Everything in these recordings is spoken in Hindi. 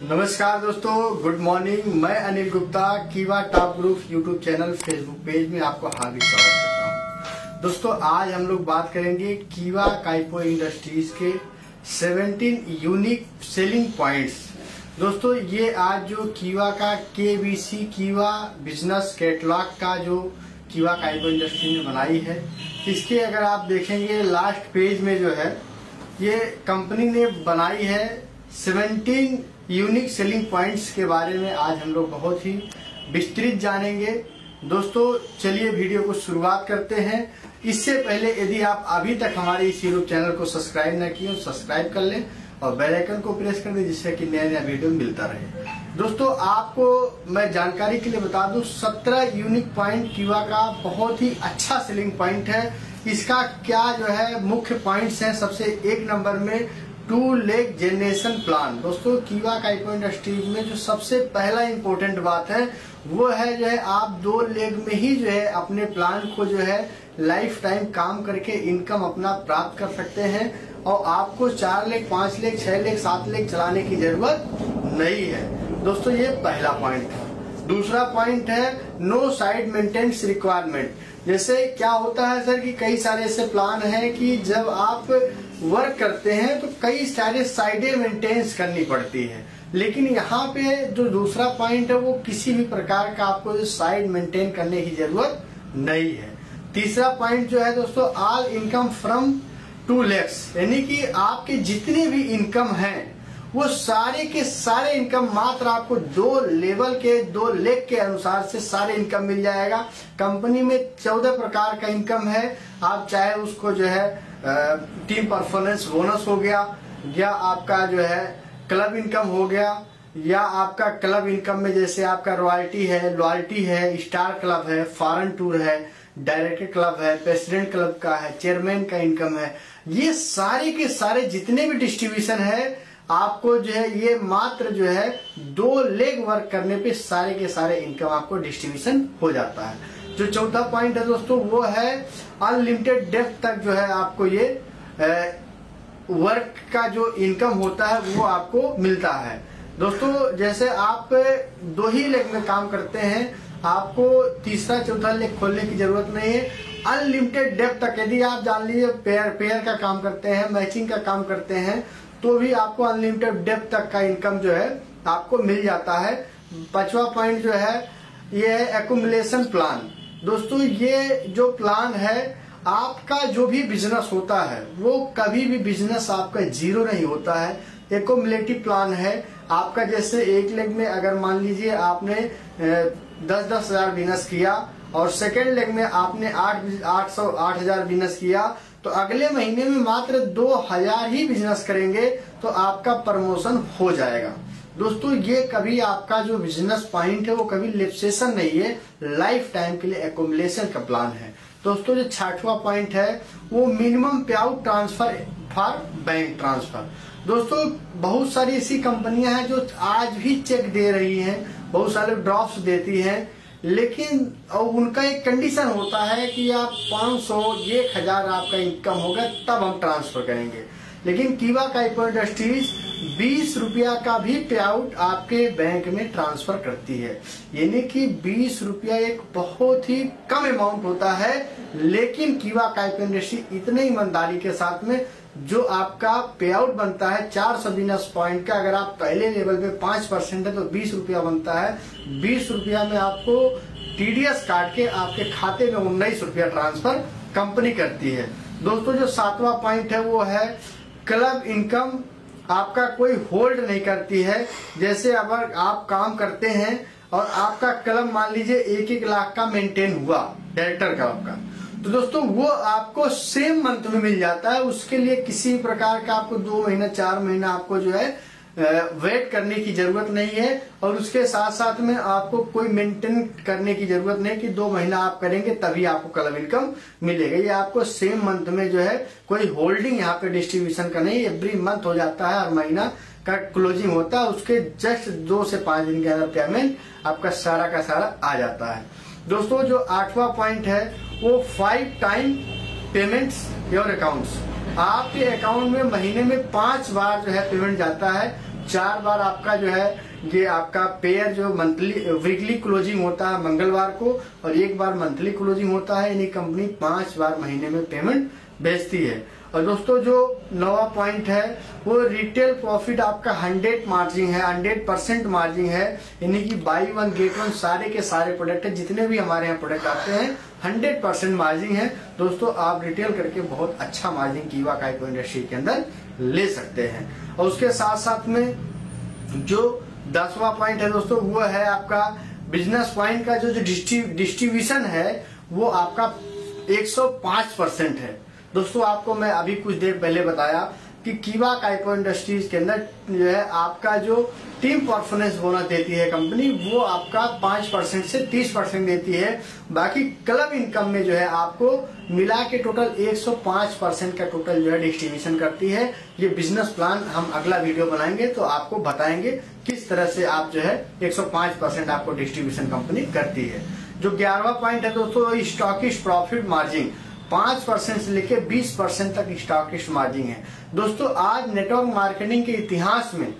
नमस्कार दोस्तों, गुड मॉर्निंग। मैं अनिल गुप्ता, कीवा top group YouTube channel Facebook page में आपको हार्दिक स्वागत करता हूं। दोस्तों, आज हम लोग बात करेंगे कीवा काइपो इंडस्ट्रीज के 17 यूनिक सेलिंग पॉइंट्स। दोस्तों, ये आज जो कीवा का KBC कीवा बिजनेस कैटलॉग का जो कीवा काइपो इंडस्ट्री ने बनाई है, इसके अगर आप देखेंगे लास्ट पेज में जो है ये कंपनी ने बनाई है 17 यूनिक सेलिंग पॉइंट्स के बारे में आज हम लोग बहुत ही विस्तृत जानेंगे। दोस्तों, चलिए वीडियो को शुरुआत करते हैं। इससे पहले यदि आप अभी तक हमारे इस यूट्यूब चैनल को सब्सक्राइब न किए, सब्सक्राइब कर लें और बेल आइकन को प्रेस कर दें, जिससे कि नया नया वीडियो मिलता रहे। दोस्तों, आपको मैं जानकारी के लिए बता दूं, 17 यूनिक पॉइंट कीवा का बहुत ही अच्छा सेलिंग पॉइंट है। इसका क्या जो है मुख्य पॉइंट्स हैं। सबसे एक नंबर में 2 लेग जनरेशन प्लान। दोस्तों, कीवा काइपो इंडस्ट्रीज में जो सबसे पहला इम्पोर्टेंट बात है वो है जो है आप 2 लेग में ही जो है अपने प्लान को जो है लाइफ टाइम काम करके इनकम अपना प्राप्त कर सकते हैं और आपको 4 लेग, 5 लेग, 6 लेग, 7 लेग चलाने की जरूरत नहीं है। दोस्तों, ये पहला पॉइंट था। दूसरा पॉइंट है नो साइड मेंटेनेंस रिक्वायरमेंट। जैसे क्या होता है सर कि कई सारे ऐसे प्लान हैं कि जब आप वर्क करते हैं तो कई सारे साइडें मेंटेनेंस करनी पड़ती है, लेकिन यहाँ पे जो दूसरा पॉइंट है वो किसी भी प्रकार का आपको साइड मेंटेन करने की जरूरत नहीं है। तीसरा पॉइंट जो है दोस्तों, ऑल इनकम फ्रॉम 2 लेग्स, यानी कि आपके जितने भी इनकम हैं वो सारे के सारे इनकम मात्र आपको 2 लेवल के 2 लेग के अनुसार से सारे इनकम मिल जाएगा। कंपनी में 14 प्रकार का इनकम है। आप चाहे उसको जो है टीम परफॉर्मेंस बोनस हो गया, या आपका जो है क्लब इनकम हो गया, या आपका क्लब इनकम में जैसे आपका रॉयल्टी है, लॉयल्टी है, स्टार क्लब है, फॉरेन टूर है, डायरेक्टर क्लब है, प्रेसिडेंट क्लब का है, चेयरमैन का इनकम है। ये सारे के सारे जितने भी डिस्ट्रीब्यूशन है आपको जो है ये मात्र जो है 2 लेग वर्क करने पे सारे के सारे इनकम आपको डिस्ट्रीब्यूशन हो जाता है। जो चौथा पॉइंट है दोस्तों वो है अनलिमिटेड डेप्थ तक जो है आपको ये वर्क का जो इनकम होता है वो आपको मिलता है। दोस्तों, जैसे आप 2 ही लेग में काम करते हैं, आपको तीसरा चौथा लेग खोलने की जरूरत नहीं है। अनलिमिटेड डेप्थ तक यदि आप जान लीजिए पेयर का काम करते हैं, मैचिंग का काम करते हैं, तो भी आपको अनलिमिटेड डेप्थ तक का इनकम जो है आपको मिल जाता है। 5वां पॉइंट जो है ये है एक्युमुलेशन प्लान। दोस्तों, ये जो प्लान है आपका जो भी बिजनेस होता है वो कभी भी बिजनेस आपका जीरो नहीं होता है। एक्युमुलेटिव प्लान है आपका। जैसे एक लेग में अगर मान लीजिए आपने 10-10 हजार बिजनेस किया और सेकेंड लेग में आपने 8,000 बिजनेस किया, तो अगले महीने में मात्र 2,000 ही बिजनेस करेंगे तो आपका प्रमोशन हो जाएगा। दोस्तों, ये कभी आपका जो बिजनेस पॉइंट है वो कभी लिप्सेशन नहीं है, लाइफ टाइम के लिए एक्युमुलेशन का प्लान है। दोस्तों, जो 6वां पॉइंट है वो मिनिमम पे out transfer for bank transfer. दोस्तों, बहुत सारी ऐसी कंपनियां हैं जो आज भी चेक दे रही हैं, बहुत सारे ड्रॉप्स देती हैं, लेकिन उनका एक कंडीशन होता है कि आप 500, 1,000 आपका इनकम होगा तब हम ट्रांसफर करेंगे। लेकिन कीवा काइपो इंडस्ट्रीज 20 रुपया का भी पे आउट आपके बैंक में ट्रांसफर करती है, यानी कि 20 रुपया एक बहुत ही कम अमाउंट होता है। लेकिन कीवा काइपो इंडस्ट्री इतने ईमानदारी के साथ में जो आपका पे आउट बनता है 400 बिजनेस पॉइंट का, अगर आप पहले लेवल पे 5% है तो 20 रुपया बनता है। 20 रुपया में आपको TDS काट के आपके खाते में 19 रुपया ट्रांसफर कंपनी करती है। दोस्तों, जो 7वां पॉइंट है वो है क्लब इनकम आपका कोई होल्ड नहीं करती है। जैसे अगर आप काम करते हैं और आपका क्लब मान लीजिए 1-1 लाख का मेंटेन हुआ डायरेक्टर का आपका, तो दोस्तों वो आपको सेम मंथ में मिल जाता है। उसके लिए किसी प्रकार का आपको 2 महीना 4 महीना आपको जो है वेट करने की जरूरत नहीं है, और उसके साथ साथ में आपको कोई मेंटेन करने की जरूरत नहीं कि 2 महीना आप करेंगे तभी आपको क्लब इनकम मिलेगा। ये आपको सेम मंथ में जो है कोई होल्डिंग यहाँ पे डिस्ट्रीब्यूशन का नहीं, एवरी मंथ हो जाता है, हर महीना का क्लोजिंग होता है, उसके जस्ट 2 से 5 दिन के अंदर पेमेंट आपका सारा का सारा आ जाता है। दोस्तों, जो 8वां पॉइंट है वो 5 टाइम पेमेंट्स योर अकाउंट्स। आपके अकाउंट में महीने में 5 बार जो है पेमेंट जाता है। 4 बार आपका जो है ये आपका पेयर जो मंथली वीकली क्लोजिंग होता है मंगलवार को, और 1 बार मंथली क्लोजिंग होता है। यानी कंपनी 5 बार महीने में पेमेंट भेजती है। और दोस्तों जो 9वां पॉइंट है वो रिटेल प्रॉफिट आपका 100 मार्जिन है, 100% मार्जिन है। यानी कि बाई वन गेट वन सारे के सारे प्रोडक्ट है, जितने भी हमारे यहाँ प्रोडक्ट आते हैं 100% मार्जिन है। दोस्तों आप रिटेल करके बहुत अच्छा मार्जिन कीवा काइपो इंडस्ट्री के अंदर ले सकते हैं। और उसके साथ साथ में जो 10वां पॉइंट है दोस्तों वो है आपका बिजनेस पॉइंट का जो डिस्ट्रीब्यूशन है वो आपका 105% है। दोस्तों आपको मैं अभी कुछ देर पहले बताया कि कीवा काइपो इंडस्ट्रीज के अंदर जो है आपका जो टीम परफॉर्मेंस बोनस देती है कंपनी वो आपका 5% से 30% देती है। बाकी क्लब इनकम में जो है आपको मिला के टोटल 105% का टोटल जो है डिस्ट्रीब्यूशन करती है। ये बिजनेस प्लान हम अगला वीडियो बनाएंगे तो आपको बताएंगे किस तरह से आप जो है 105% आपको डिस्ट्रीब्यूशन कंपनी करती है। जो 11वां पॉइंट है दोस्तों स्टॉकिस्ट प्रॉफिट मार्जिन 5% से लेकर 20% तक स्टॉकिस्ट मार्जिन है। दोस्तों आज नेटवर्क मार्केटिंग के इतिहास में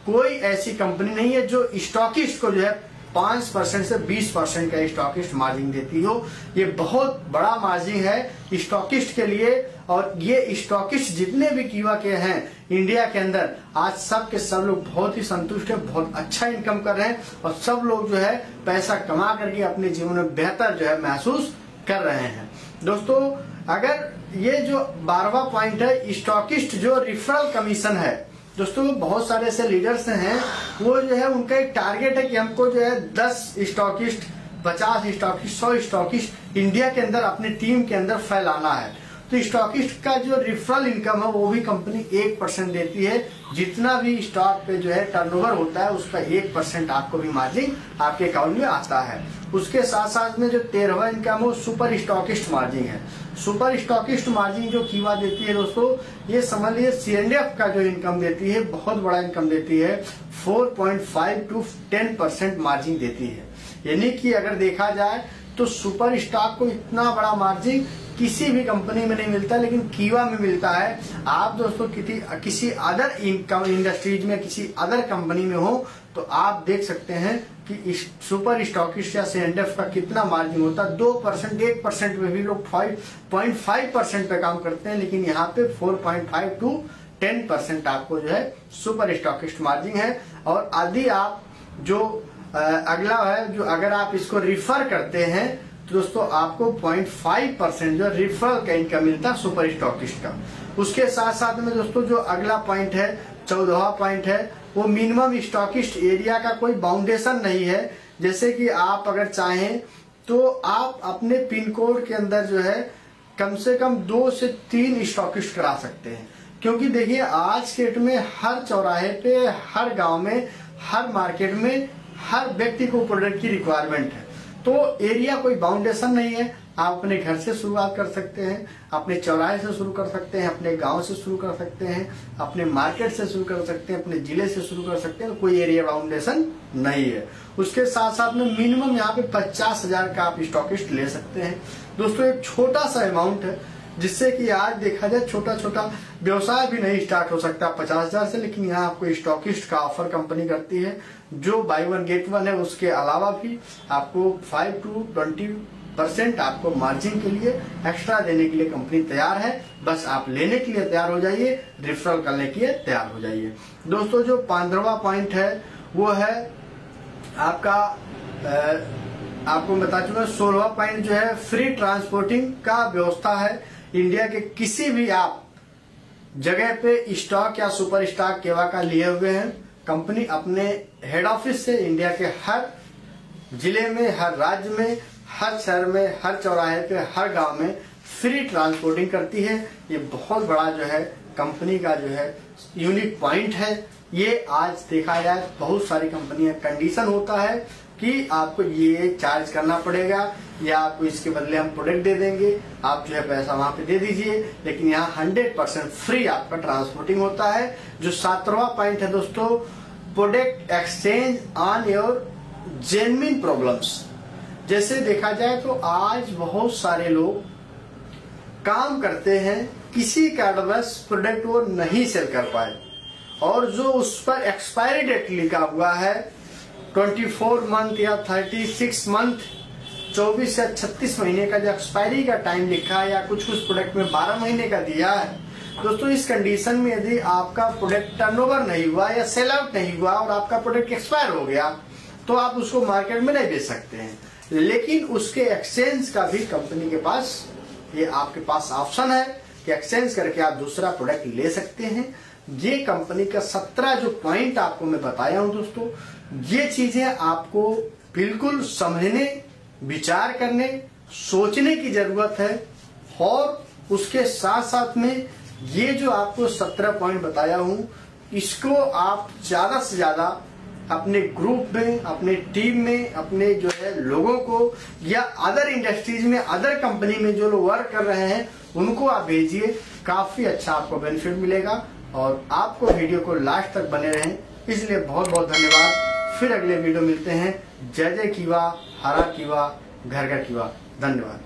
कोई ऐसी कंपनी नहीं है जो स्टॉकिस्ट को जो है 5% से 20% का स्टॉकिस्ट मार्जिन देती हो। ये बहुत बड़ा मार्जिन है स्टॉकिस्ट के लिए। और ये स्टॉकिस्ट जितने भी कीवा के हैं इंडिया के अंदर आज सब के सब लोग बहुत ही संतुष्ट है, बहुत अच्छा इनकम कर रहे हैं और सब लोग जो है पैसा कमा करके अपने जीवन में बेहतर जो है महसूस कर रहे हैं। दोस्तों अगर ये जो 12वां पॉइंट है स्टॉकिस्ट जो रेफरल कमीशन है, दोस्तों बहुत सारे ऐसे लीडर्स हैं वो जो है उनका एक टारगेट है कि हमको जो है 10 स्टॉकिस्ट 50 स्टॉकिस्ट 100 स्टॉकिस्ट इंडिया के अंदर अपनी टीम के अंदर फैलाना है। तो स्टॉकिस्ट का जो रेफरल इनकम है वो भी कंपनी 1% देती है। जितना भी स्टॉक पे जो है टर्नओवर होता है उसका 1% आपको भी मार्जिन आपके अकाउंट में आता है। उसके साथ साथ में जो 13वां इनकम है वो सुपर स्टॉकिस्ट मार्जिन है। सुपर स्टॉकिस्ट मार्जिन जो कीवा देती है दोस्तों ये समझ लीजिए C&F का जो इनकम देती है बहुत बड़ा इनकम देती है। 4.5 to 10% मार्जिन देती है। यानी कि अगर देखा जाए तो सुपर स्टॉक को इतना बड़ा मार्जिन किसी भी कंपनी में नहीं मिलता लेकिन कीवा में मिलता है। आप दोस्तों किसी अदर इनकम इंडस्ट्रीज में किसी अदर कंपनी में हो तो आप देख सकते हैं कि सुपर स्टॉकिस्ट या C&F का कितना मार्जिन होता है। 2% 1% में भी लोग 5.5% पे काम करते हैं लेकिन यहाँ पे 4.5 to 10% आपको जो है सुपर स्टॉकिस्ट मार्जिन है। और यदि आप जो अगला है जो अगर आप इसको रिफर करते हैं तो दोस्तों आपको 0.5% जो रिफरल का इनकम मिलता है सुपर स्टॉकिस्ट का। उसके साथ साथ में दोस्तों जो अगला पॉइंट है 14वां पॉइंट है वो मिनिमम स्टॉकिस्ट एरिया का कोई बाउंडेशन नहीं है। जैसे कि आप अगर चाहें तो आप अपने पिन कोड के अंदर जो है कम से कम 2 से 3 स्टॉकिस्ट करा सकते हैं। क्योंकि देखिए आज के डेट में हर चौराहे पे हर गांव में हर मार्केट में हर व्यक्ति को प्रोडक्ट की रिक्वायरमेंट है। तो एरिया कोई बाउंडेशन नहीं है। आप अपने घर से शुरुआत कर सकते हैं, अपने चौराहे से शुरू कर सकते हैं, अपने गांव से शुरू कर सकते हैं, अपने मार्केट से शुरू कर सकते हैं, अपने जिले से शुरू कर सकते हैं। कोई एरिया बाउंडेशन नहीं है। उसके साथ साथ में मिनिमम यहाँ पे 50,000 का आप स्टॉकिस्ट ले सकते हैं। दोस्तों एक छोटा सा अमाउंट है जिससे कि आज देखा जाए छोटा छोटा व्यवसाय भी नहीं स्टार्ट हो सकता 50,000 से। लेकिन यहाँ आपको स्टॉकिस्ट का ऑफर कंपनी करती है जो बाई वन गेट वन है। उसके अलावा भी आपको 5 to 20% आपको मार्जिन के लिए एक्स्ट्रा देने के लिए कंपनी तैयार है। बस आप लेने के लिए तैयार हो जाइए, रेफरल करने के लिए तैयार हो जाइए। दोस्तों जो 15वां पॉइंट है वो है आपका आपको बता चुका 16वां पॉइंट जो है फ्री ट्रांसपोर्टिंग का व्यवस्था है। इंडिया के किसी भी आप जगह पे स्टॉक या सुपर स्टॉक केवा का लिए हुए हैं कंपनी अपने हेड ऑफिस से इंडिया के हर जिले में हर राज्य में हर शहर में हर चौराहे पे हर गांव में फ्री ट्रांसपोर्टिंग करती है। ये बहुत बड़ा जो है कंपनी का जो है यूनिक पॉइंट है। ये आज देखा जाए बहुत सारी कंपनियां कंडीशन होता है कि आपको ये चार्ज करना पड़ेगा या आपको इसके बदले हम प्रोडक्ट दे देंगे, आप जो है पैसा वहां पे दे दीजिए। लेकिन यहाँ 100% फ्री आपका ट्रांसपोर्टिंग होता है। जो 17वां पॉइंट है दोस्तों product exchange on your genuine problems. जैसे देखा जाए तो आज बहुत सारे लोग काम करते हैं किसी कारणवश प्रोडक्ट वो नहीं सेल कर पाए और जो उस पर एक्सपायरी डेट लिखा हुआ है 24 मंथ या 36 मंथ, 24 या 36 महीने का जो एक्सपायरी का टाइम लिखा है, या कुछ प्रोडक्ट में 12 महीने का दिया है दोस्तों, इस कंडीशन में यदि आपका प्रोडक्ट टर्नओवर नहीं हुआ या सेल आउट नहीं हुआ और आपका प्रोडक्ट एक्सपायर हो गया तो आप उसको मार्केट में नहीं बेच सकते हैं। लेकिन उसके एक्सचेंज का भी कंपनी के पास, ये आपके पास ऑप्शन है कि एक्सचेंज करके आप दूसरा प्रोडक्ट ले सकते हैं। ये कंपनी का 17 जो पॉइंट आपको मैं बताया हूं दोस्तों, ये चीजें आपको बिल्कुल समझने, विचार करने, सोचने की जरूरत है। और उसके साथ साथ में ये जो आपको 17 पॉइंट बताया हूं, इसको आप ज्यादा से ज्यादा अपने ग्रुप में, अपने टीम में, अपने जो है लोगों को, या अदर इंडस्ट्रीज में, अदर कंपनी में जो लोग वर्क कर रहे हैं उनको आप भेजिए। काफी अच्छा आपको बेनिफिट मिलेगा। और आपको वीडियो को लास्ट तक बने रहें, इसलिए बहुत बहुत धन्यवाद। फिर अगले वीडियो मिलते हैं। जय जय कीवा, हरा कीवा, घर घर कीवा। धन्यवाद।